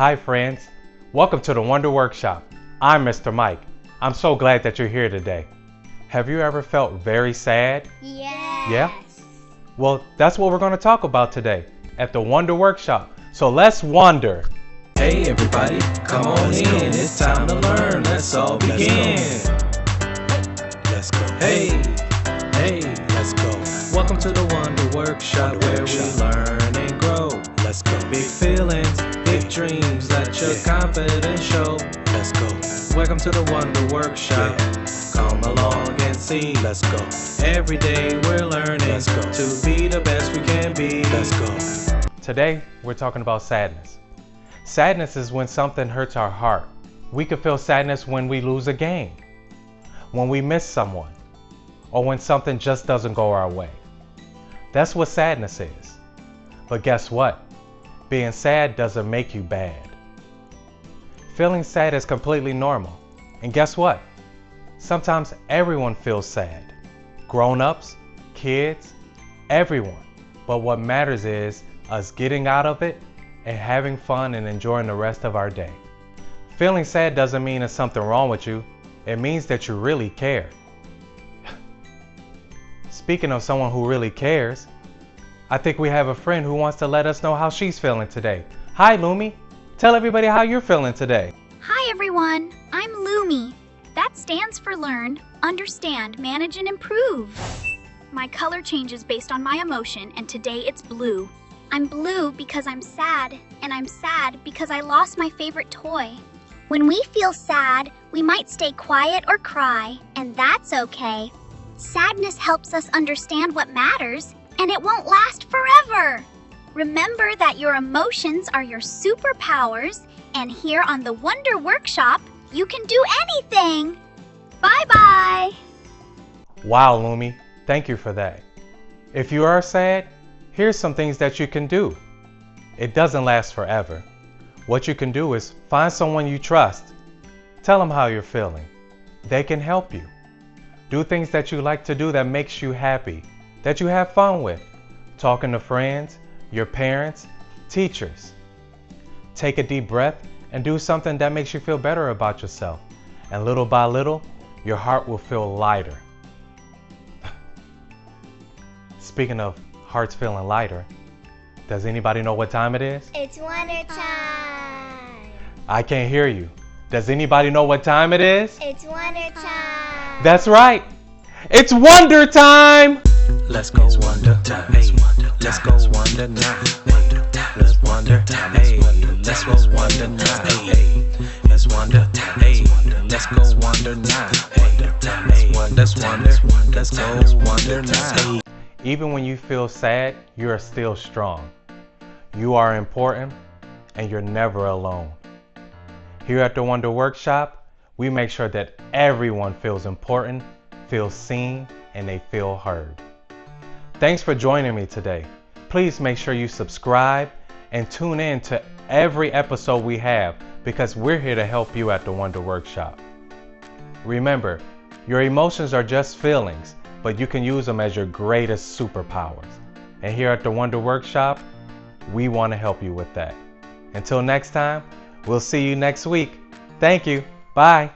Hi friends, welcome to the Wonder Workshop. I'm Mr. Mike. I'm so glad that you're here today. Have you ever felt very sad? Yes. Yeah? Well, that's what we're going to talk about today at the Wonder Workshop. So let's wonder. Hey everybody, come on in, it's time to learn, let's all begin. Let's go. Hey, Let's go. welcome to the Wonder Workshop where we learn and grow. Let's go. Big feelings, big dreams, let your confidence show. Let's go. Welcome to the Wonder Workshop, come along and see. Let's go. Every day we're learning Let's go. to be the best we can be. Let's go. Today, we're talking about sadness. Sadness is when something hurts our heart. We can feel sadness when we lose a game, when we miss someone, or when something just doesn't go our way. That's what sadness is. But guess what? Being sad doesn't make you bad. Feeling sad is completely normal. And guess what? Sometimes everyone feels sad. Grown-ups, kids, everyone. But what matters is us getting out of it and having fun and enjoying the rest of our day. Feeling sad doesn't mean there's something wrong with you. It means that you really care. Speaking of someone who really cares, I think we have a friend who wants to let us know how she's feeling today. Hi, Lumi. Tell everybody how you're feeling today. Hi everyone, I'm Lumi. That stands for learn, understand, manage, and improve. My color changes based on my emotion, and today it's blue. I'm blue because I'm sad, and I'm sad because I lost my favorite toy. When we feel sad, we might stay quiet or cry, and that's okay. Sadness helps us understand what matters, and it won't last forever. Remember that your emotions are your superpowers, and here on the Wonder Workshop, you can do anything. Bye-bye. Wow, Lumi. Thank you for that. If you are sad, here's some things that you can do. It doesn't last forever. What you can do is find someone you trust. Tell them how you're feeling. They can help you. Do things that you like to do that makes you happy, that you have fun with. Talking to friends, your parents, teachers. Take a deep breath and do something that makes you feel better about yourself. And little by little, your heart will feel lighter. Speaking of hearts feeling lighter, does anybody know what time it is? It's wonder time. I can't hear you. Does anybody know what time it is? It's wonder time. That's right. It's wonder time! Let's go wonder, hey, let's go wonder now. Let's wonder, hey, let's go wonder now. Hey, let's wonder, hey, let's go wonder now. Hey, let's wonder, let's go wonder now. Even when you feel sad, you are still strong. You are important, and you're never alone. Here at the Wonder Workshop, we make sure that everyone feels important, feels seen, and they feel heard. Thanks for joining me today. Please make sure you subscribe and tune in to every episode we have because we're here to help you at the Wonder Workshop. Remember, your emotions are just feelings, but you can use them as your greatest superpowers. And here at the Wonder Workshop, we want to help you with that. Until next time, we'll see you next week. Thank you. Bye.